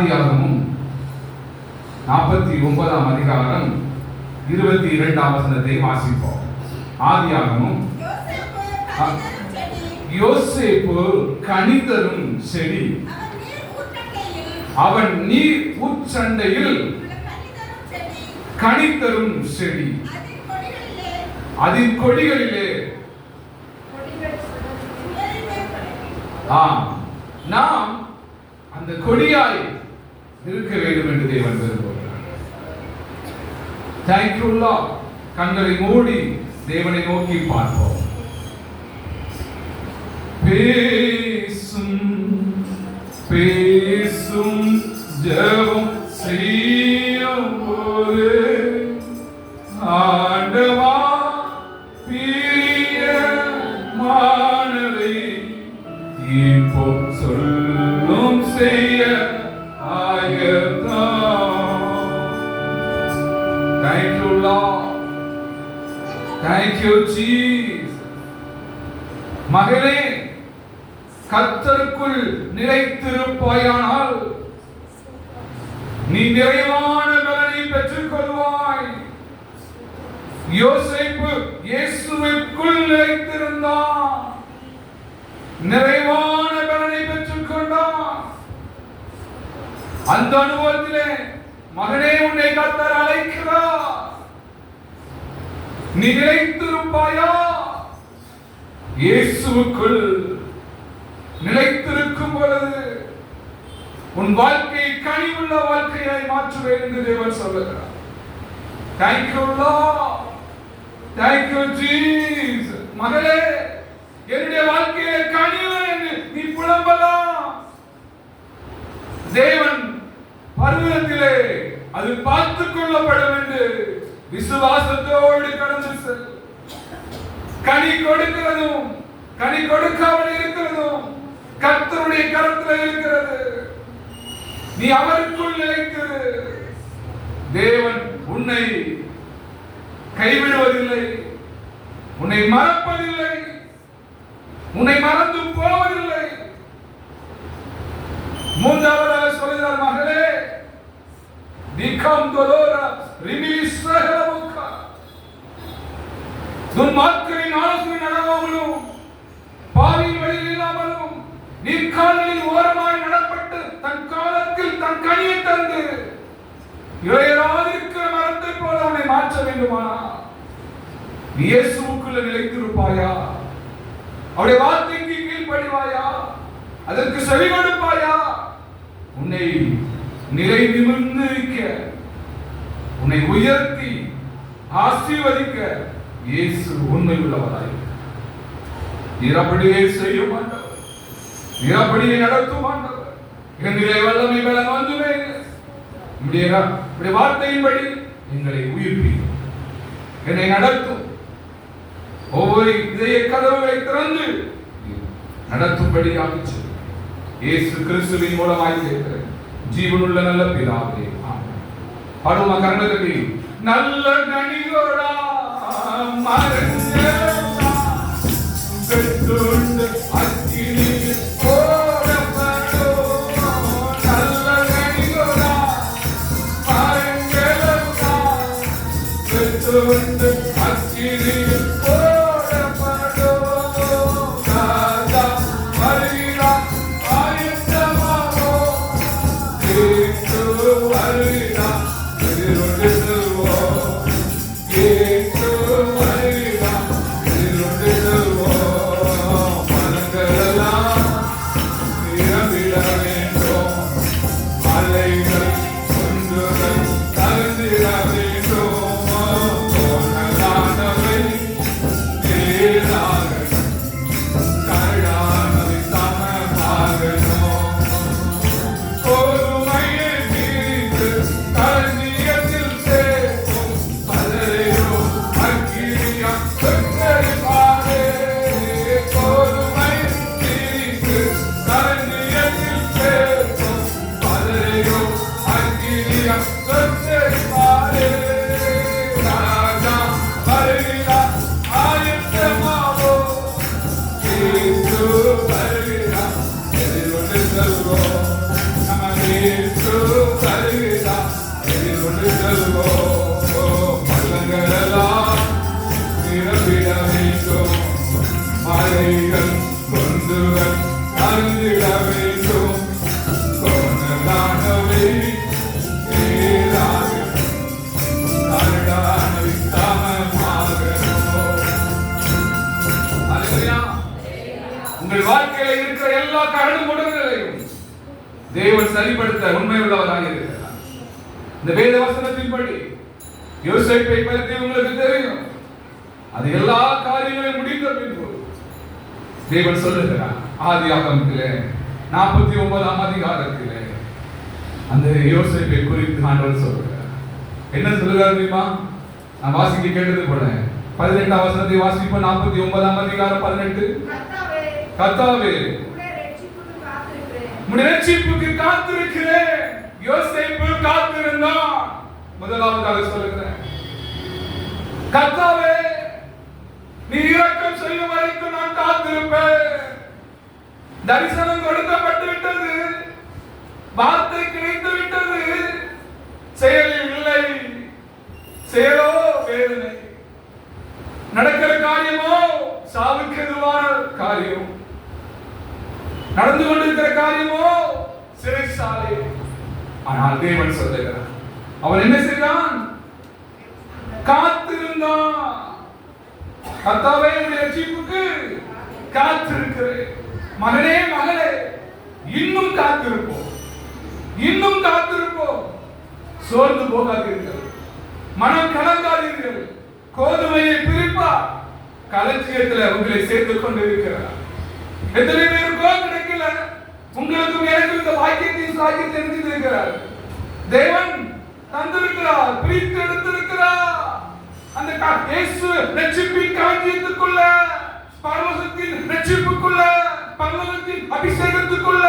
ஆதியாகமம் 49ஆம் அதிகாரம் 22ஆம் வசனத்தை வாசிப்போம். ஆதியாகமம் யோசேப்பு கனிதரும் செடி, அவன் நீர் ஊற்றண்டையில் கனிதரும் செடி, அதின் கொடிகளிலே நாம் அந்த கொடியாய் இருக்க வேண்டும் என்று தேவன் விரும்புகிறார். Thank you Lord. கண்களை மூடி தேவனை நோக்கி பார்ப்போம். பேசும் பேசும் ஜெபம் செய்யும் போது ஆண்டவா பிரியமானதை இப்போ சொல்லும் செய்ய ஆயத்தம். Thank you Lord. Thank you Jesus. மகளே, கர்த்தருக்குள் நிலைத்திருப்பாயானால் நீ நிறைவான பலனை பெற்றுக் கொள்வாய். யோசேப்பு இயேசுவுக்குள் நிலைத்திருந்தான், நிறைவான பலனை பெற்றுக் கொண்டான். அந்த அனுபவத்திலே மகனே, உன்னை கர்த்தர் அழைக்கிறார். நீ நிலைத்திருப்பாயா? இயேசுவுக்குள் நிலைத்திருக்கும் பொழுது உன் வாழ்க்கையை கனிவுள்ள வாழ்க்கையாய் மாற்றுவேன் என்று தேவன் சொல்லுகிறார். Thank you Lord. Thank you Jesus. மகளே, என்னுடைய வாழ்க்கையை கனிவு என்று நீ புலம்பலாம். தேவன் பருவத்திலே அது பார்த்துக் கொள்ளப்படும் என்று விசுவாசத்தோடு கடந்து செல். கனி கொடுக்கிறதும் கனி கொடுக்காமல் இருக்கிறதும் கர்த்தருடைய கரத்தில் இருக்கிறது. நீ அவருக்குள் நிலைத்திரு. தேவன் உன்னை கைவிடுவதில்லை, உன்னை மறப்பதில்லை, உன்னை மறந்து போவதில்லை. மூன்றாவதாக சொல்கிறார், மகளே, திகம் தொலோரா ரிமிலிஸ்ரஹலமுக்கா, துன்மார்க்கரின் ஆலோசனை நடவாமலும் பாவியின் வழியில் இல்லாமலும் நீர்க்காலில் ஓரமாய் நடப்பட்டு தன் காலத்தில் தன் கனியை தந்து இளையராதிருக்கிற மரத்தை போல உன்னை மாற்ற வேண்டுமானா நீ இயேசுவுக்குள்ள நிலைத்திருப்பாயா? அவருடைய வார்த்தைக்கு கீழ்ப்படிவாயா? அதற்கு செவி கொடுப்பாயா? உன்னை நிலை நிமிர்ந்து இருக்க, உன்னை உயர்த்தி ஆசீர்வதிக்க இயேசு உண்மை உள்ளவராய் நீர் அப்படியே செய்யும் ஆண்டவர், நீர் அப்படியே நடத்தும் ஆண்டவர். எங்களிலே வல்லமை பலன் வந்துமே உடைய வார்த்தையின்படி எங்களை உயிர்ப்பி என்னை நடத்தும். ஒவ்வொரு இதய கதவுகளை திறந்து நடத்தும்படியாக இயேசு கிறிஸ்துவின் மூலமாய் கேட்கிறேன் ஜீவனுள்ள நல்ல பிதாவே, ஆமென். பாடுமா கரங்களை. நல்ல கனியோடா மரங்களா பெற்றுண்டு அக்கினியில் போடப்படோ. நல்ல கனியோடா மரங்களா பெற்றுண்டு அக்கினியில் போடப்படோ. ராஜா வருகிறா ஆயத்தமாவோ, இயேசு வருகிறா எதிரொண்டு செல்வோம். இயேசு வருகிறா எதிரொண்டு செல்வோம். மனங்களெல்லாம் நிரம்பிட வேண்டும், மலைகள் குன்றுகள் தகுந்திட வேண்டும். போனதானவை நேராகணும், கரடானவை சமமாகணும். பொறுமையை பிரித்து கொண்டு செல்வோம். பள்ளங்களெல்லாம் நிரம்பிட வேண்டும். மலைகள் கொண்டுகள் அருந்திட வேண்டும். கோணலானவை நேராக கரடானவை சமமாகணும். அல்லேலூயா. உங்கள் வாழ்க்கையில இருக்கிற எல்லா கரடு முரடுகளையும் தேவன் சரிப்படுத்த உண்மை உள்ளவராக இருக்கிறார். இந்த வேத வசனத்தின்படி யோசேப்பை பற்றி உங்களுக்கு தெரியும். அது எல்லா காரியங்களையும் முடிந்த பின்பு தேவன் சொல்லுகிறார். ஆதியாகமத்திலே 49ஆம் அதிகாரத்திலே அந்த யோசேப்பை குறித்து ஆண்டவர் சொல்லுகிறார். என்ன சொல்லுகிறார் தெரியுமா? நான் வாசிக்க கேட்டது போல 18ஆம் வசனத்தை வாசிப்போம். 49ஆம் அதிகாரம் 18. கர்த்தாவே உம்முடைய ரட்சிப்புக்கு காத்திருக்கிறேன். யோசேப்பு காத்திருந்தான். முதலாவதாக சொல்லுகிறேன், கர்த்தாவே நீ இரக்கம் செய்யும் வரைக்கும் நான் காத்திருப்பேன். தரிசனம் கொடுக்கப்பட்டு விட்டது, வார்த்தை கிடைத்து விட்டது, செயலில் இல்லை. செயலோ வேதனை. நடக்கிற காரியமோ சாவுக்கு எதுவான காரியம். நடந்து கொண்டிருக்கிற காரியமோ சிறைச்சாலை. ஆனால் தேவன் சொல்லுகிறார், அவன் என்ன செய்தான்? காத்திருந்தான். கர்த்தாவே உம்முடைய ரட்சிப்புக்கு காத்திருக்கிறேன். மகனே மகளே, இன்னும் காத்திருப்போம், இன்னும் காத்திருப்போம். சோர்ந்து போகாதீர்கள், மனம் கலங்காதீர்கள். கோதுமையை பிரிப்பார், களஞ்சியத்தில் உங்களை சேர்த்து கொண்டிருக்கிறார். எத்தனை பேருக்கோ கிடைக்கல, உங்களுக்கும் எனக்கு இந்த வாக்கியத்தையும் சாக்கியத்தை எடுத்திருக்கிறார். தேவன் தந்திருக்கிறார், பிரித்து எடுத்திருக்கிறார். அந்த இயேசு ரட்சிப்பின் களஞ்சியத்துக்குள்ள, பரலோகத்தின் ரட்சிப்புக்குள்ள, பரலோகத்தின் அபிஷேகத்துக்குள்ள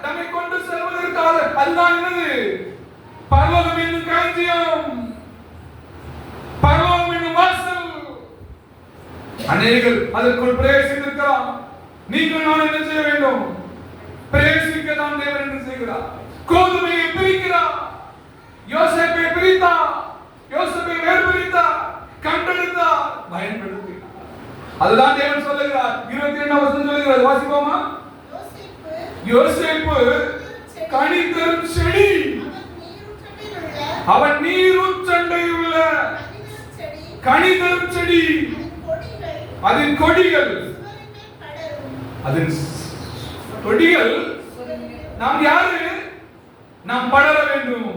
நம்மை கொண்டு செல்வதற்காக. அதுதான் என்னது? பரலோகம் என்னும் களஞ்சியம், பரலோகம் என்னும் வாசல். அநேகர் அதற்குள் பிரவேசித்திருக்கிறார். நீங்கள் நான் என்ன செய்ய வேண்டும்? பிரவேசிக்க தான் தேவன் என்ன செய்கிறார்? கோதுமையை பிரிக்கிறார். யோசேப்பை பிரித்தார், யோசேப்பை வேறுபிரித்தார், கண்டெடுத்தார், பயன்படுத்தினார். அதுதான் தேவன் சொல்லுகிறார். 22ஆம் வசனம் சொல்லுகிறது, வாசிப்போமா? யோசேப்பு கனி தரும் செடி, அவன் நீரூற்றண்டையில் உள்ள கனி தரும் செடி, அதன் கொடிகள், அதன் கொடிகள். நாம் யாரு? நாம் படர வேண்டும்,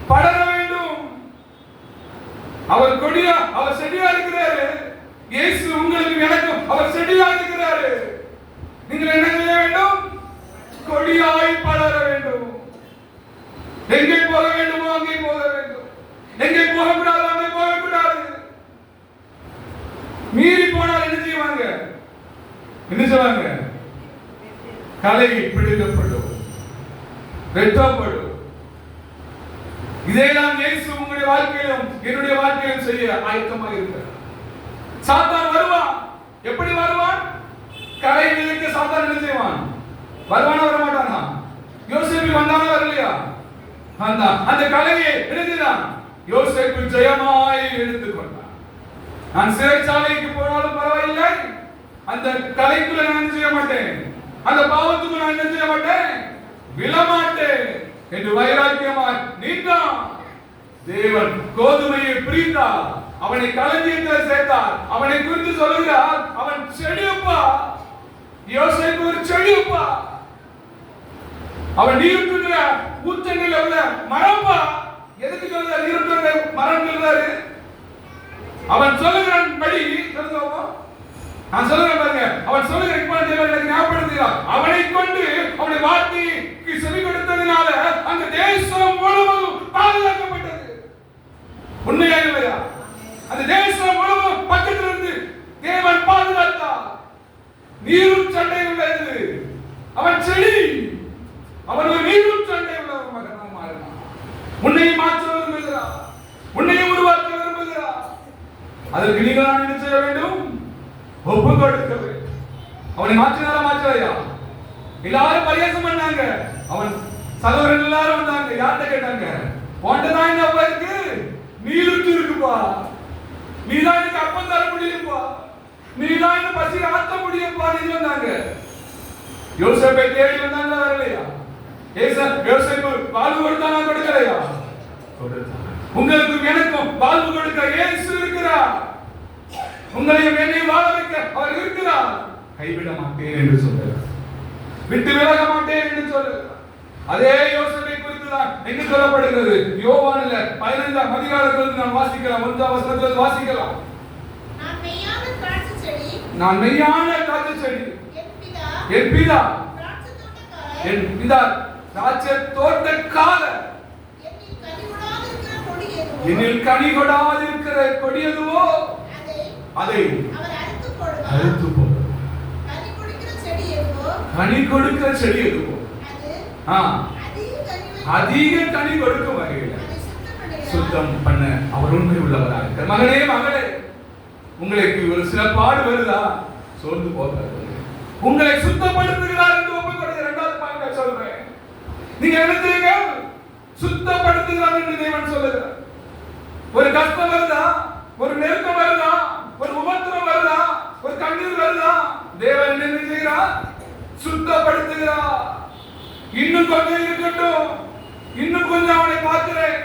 படர வேண்டும். அவர் கொடியா, அவர் செடியா இருக்கிறாரு. இயேசு உங்களுக்கு எனக்கும் அவர் செடியா இருக்கிறாரு. நீங்கள் என்ன செய்ய வேண்டும்? கொடியாய் படர வேண்டும். எங்கே போக வேண்டுமோ அங்கே போக வேண்டும், எங்கே போகக்கூடாது அங்கே போகக்கூடாது. மீறி போனால் என்ன செய்வாங்க? என்ன சொல்லுவாங்க? கலை பிடிக்கப்படும், வெட்டப்படும். இதையெல்லாம் இயேசு உங்களுடைய வாழ்க்கையிலும் என்னுடைய வாழ்க்கையிலும் செய்ய ஆயத்தமாக இருக்கிறார். சாத்தான் வருவான். எப்படி வருவான்? கலை விதைக்க சாத்தான் என்ன செய்வான்? வருவானா வர மாட்டானா? யோசேப்பு வந்தானா வரலையா? அந்த கலையை எழுதினான். யோசேப்பு ஜெயமாய் எடுத்துக்கொண்டான். நான் சிறைச்சாலைக்கு போனாலும் பரவாயில்லை, அந்த கலைக்குள்ள நான் செய்ய மாட்டேன், அந்த பாவத்துக்கு நான் என்ன செய்ய மாட்டேன், விழமாட்டேன் என்று வைராக்கியமாய் நீண்டான். தேவன் கோதுமையை பிரித்தார், அவனை களஞ்சியத்தில் சேர்த்தார். அவனை குறித்து சொல்லுகிறார், அவன் செடியப்பா. யோசேப்பு ஒரு செடியப்பா. அவன் நீருட்டுகிற ஊற்றங்களில் உள்ள மரம்பா. எதுக்கு சொல்ற நீருட்டுகிற மரம் சொல்றாரு? அவன் சொல்லுகிறான் படி சொல்லுவோமா? நான் சொல்லுறேன் பாருங்க. அவன் சொல்லுகிற எனக்கு ஞாபகப்படுத்துகிறார். அவனை கொண்டு அவனை வார்த்தைக்கு செவி கொடுத்ததினால அந்த தேசம் முழுவதும் பாதுகாக்கப்பட்டது. உண்மையா இல்லையா? அந்த தேசம் முழுவதும் பக்கத்தில் இருந்து தேவன் பாதுகாத்தார். நீரும் சண்டை உள்ளது. அவன் செடி, அவன் ஒரு நீரும் சண்டை உள்ள மகனாக மாறினான். உன்னையும் மாற்ற விரும்புகிறார், உன்னையும் உருவாக்க விரும்புகிறார். அதற்கு நீங்கள் நான் என்ன செய்ய வேண்டும்? ஒப்பு கொடுக்க வேண்டும். அவனை மாற்றினாரா மாற்றலையா? எல்லாரும் பரியாசம் பண்ணாங்க. அவன் சகோதரன் எல்லாரும் வந்தாங்க. யார்கிட்ட கேட்டாங்க? உன்கிட்டதான் என்னப்பா இருக்கு? நீருட்டு இருக்குப்பா. நீதான் எனக்கு அப்பம் தர முடியும்பா. நீதான் என்ன பசி ஆத்த முடியும்பா. நீ வந்தாங்க யோசேப்பை தேடி வந்தாங்க, வரலையா? யோசேப்பு வாழ்வு கொடுத்தானா, கொடுக்கலையா? உங்களுக்கும் எனக்கும் வாழ்வு கொடுக்க இயேசு இருக்கிறார். உங்களையும் என்னையும் வாழ வைக்க அவர் இருக்கிறார். கைவிட மாட்டேன் என்று சொல்லுகிறார். விட்டு விலக மாட்டேன் என்று சொல்லுகிறார். அதே யோசேப்பை குறித்து தான் எங்க சொல்லப்படுகிறது? யோவானில் 15ஆம் அதிகாரத்தில் நாம் வாசிக்கலாம். 1ஆம் வசனத்தில் வாசிக்கலாம். நான் மெய்யான திராட்சை செடி, என் பிதா திராட்சை தோட்டக்காரர். என்னில் கனி கொடாதிருக்கிற கொடி எதுவோ அதை அறுத்து போடு. கனி கொடுக்கிற செடி எதுவோ அதிக கனி கொடுக்கும் வகையில் சுத்தம் பண்ண அவர் உண்மை உள்ளவராக இருக்கிறார். மகனே மகளே, உங்களுக்கு ஒரு சில பாடு வருதா? சோர்ந்து போகாது. உங்களை சுத்தப்படுத்துகிறார் என்று ஒப்புக் கொடுக்கிற 2வது பாயிண்ட் சொல்றேன். நீங்க நினைச்சீங்க சுத்தப்படுத்துகிறார் என்று தேவன் சொல்லுகிறார். ஒரு கஷ்டம் வருதா, ஒரு நெருக்கம் வருதா, ஒரு உபத்திரம் வருதா, ஒரு கண்ணீர் வருதா, தேவன் என்ன செய்கிறார்? சுத்தப்படுத்துகிறார். இன்னும் கொஞ்சம் இருக்கட்டும், இன்னும் கொஞ்சம் அவனை பார்க்கிறேன்,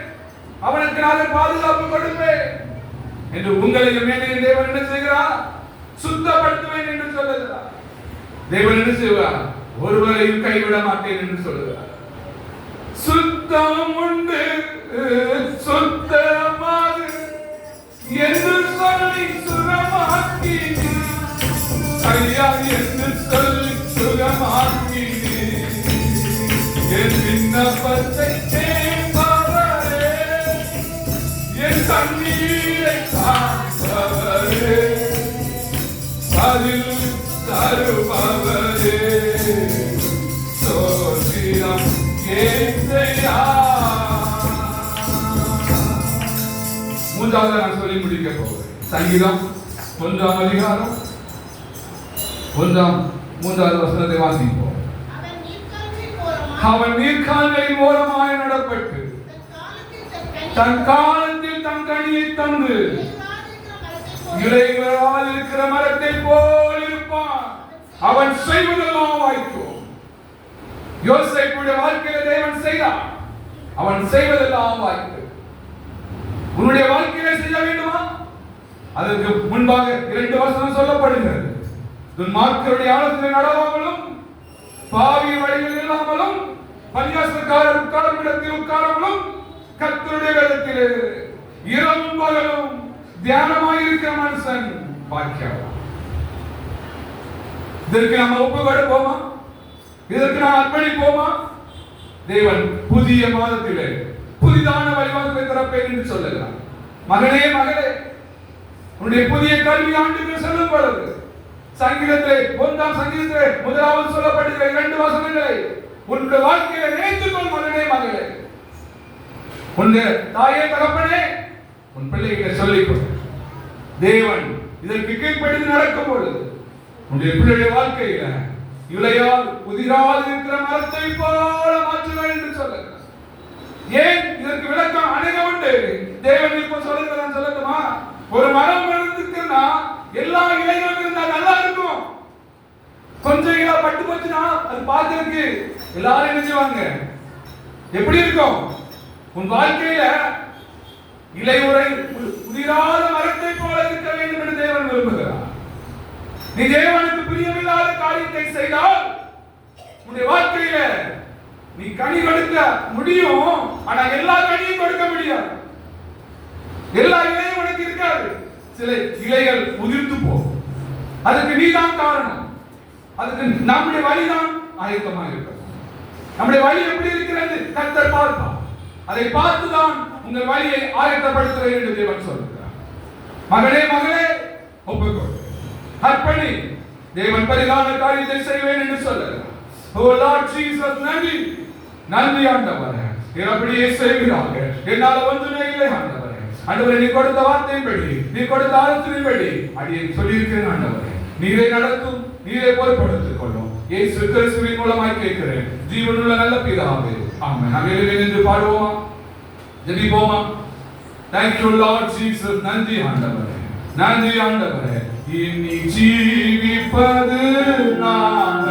அவனுக்கு நான் பாதுகாப்பு கொடுப்பேன் என்று உங்களையும் என்னையும் தேவன் என்ன செய்கிறார்? சுத்தப்படுத்துவேன் என்று சொல்லுகிறார். தேவன் என்ன செய்வார்? ஒருவரையும் கைவிட மாட்டேன் என்று சொல்லுகிறார். சுத்தம் உண்டு சுத்தமாக என்று சொல்லி சுகமாக்கி, ஐயா என்று சொல்லி சுகமாக்கி, என் விண்ணப்பத்தை கேட்பவரே, என் கண்ணீரை காப்பவரே, பதில் தருபவரே, சோதிடம் கேட்கையா. 3வது நான் சொல்லி முடிக்க போகிறேன். சங்கீதம் 1ஆம் அதிகாரம் 3வது வசனத்தை வாசிப்போம். அவன் நீர்க்கால்களின் ஓரமாய் நடப்பட்டு தன் காலத்தில் தன் கனியை தந்து இலைகளால் இருக்கிற மரத்தை போல் இருப்பான். அவன் செய்வதெல்லாம் வாய்க்கும். யோசேப்புடைய வாழ்க்கையில தேவன் செய்தார். அவன் செய்வதெல்லாம் வாய்க்கும். உன்னுடைய வாழ்க்கையில செய்ய வேண்டுமா? அதற்கு முன்பாக 2 வசனம் சொல்லப்படுகிறது. துன்மார்க்கருடைய ஆலோசனை நடவாமலும், பாவி வழியில் இல்லாமலும், பரியாசக்காரர் உட்காரும் இடத்தில் உட்காராமலும், கர்த்தருடைய வேதத்திலே இரவும் பகலும் தியானமாயிருக்கிற மனுஷன் பாக்கியவான். இதற்கு நாம் ஒப்பு கொடுப்போமா? இதற்கு நாம் அர்ப்பணிப்போமா? தேவன் புதிய மாதத்திலே புதிதான வழிவாசலை திறப்பேன் என்று சொல்லுகிறார். மகனே மகளே, உன்னுடைய புதிய கல்வி ஆண்டுகள் செல்லும் பொழுது சங்கீதத்திலே 1ஆம் சங்கீதத்திலே 1வது சொல்லப்படுகிற 2 வசனங்களை உன்னுடைய வாழ்க்கையில நினைத்துக்கொள். மகனே மகளே, உன்னுடைய தாயே தகப்பனே, உன் பிள்ளைகளை சொல்லிக்கொள். தேவன் இதற்கு கீழ்ப்படிந்து நடக்கும் பொழுது உன்னுடைய பிள்ளைடைய வாழ்க்கையில இளையால் உதிராது இருக்கிற மரத்தை போல மாற்றுவேன் என்று சொல்லுகிறார். ஏன் இதற்கு விளக்கம் அநேக உண்டு. தேவன் இப்ப சொல்லுகிறான். சொல்லட்டுமா? ஒரு மரம் இருக்குன்னா எல்லா இலைகளும் இருந்தா நல்லா இருக்கும். கொஞ்சம் இலை பட்டு போச்சுன்னா அது பார்க்கறதுக்கு எல்லாரும் என்ன செய்வாங்க? எப்படி இருக்கும்? உன் வாழ்க்கையில இலை உரை உதிராத மரத்தை போல இருக்க வேண்டும் என்று தேவன் விரும்புகிறார். நீ தேவனுக்கு பிரியமில்லாத காரியத்தை செய்தால் உன்னுடைய வாழ்க்கையில நீ கனி கொடுக்க முடியும், ஆனா எல்லா கனியும் கொடுக்க முடியாது. எல்லா இலையும் உனக்கு இருக்காது. சில இலைகள் உதிர்ந்து போகும். அதுக்கு நீதான் காரணம். அதுக்கு நம்முடைய வழிதான் ஆயத்தமாக இருக்கிறது. நம்முடைய வழி எப்படி இருக்கிறது கர்த்தர் பார்ப்பார். அதை பார்த்துதான் உங்கள் வழியை ஆயத்தப்படுத்துவேன் என்று தேவன் சொல்கிறார். மகனே மகளே, ஒப்புக்கொள், அர்ப்பணி. தேவன் பரிதான காரியத்தை செய்வேன் என்று சொல்லுகிறார். ஓ லார்ட் ஜீசஸ், நன்றி நன்றி ஆண்டவரே, அப்படியே செய்கிறாங்க. என்னால ஒன்றுமே இல்லை ஆண்டவரே. ஆண்டவரே, நீ கொடுத்த வார்த்தையின்படி, நீ கொடுத்த ஆலோசனையின்படி அடியே சொல்லியிருக்கிறேன் ஆண்டவரே. நீரை நடத்தும், நீரை பொறுப்படுத்திக் கொள்ளும். இயேசு கிறிஸ்துவின் மூலமாய் கேட்கிறேன் ஜீவனுள்ள நல்ல பிதாவே, ஆமென். நாம் எழுந்து பாடுவோமா? ஜெபிப்போமா? Thank you Lord Jesus. நன்றி ஆண்டவரே, நன்றி ஆண்டவரே. இனி ஜீவிப்பது நான்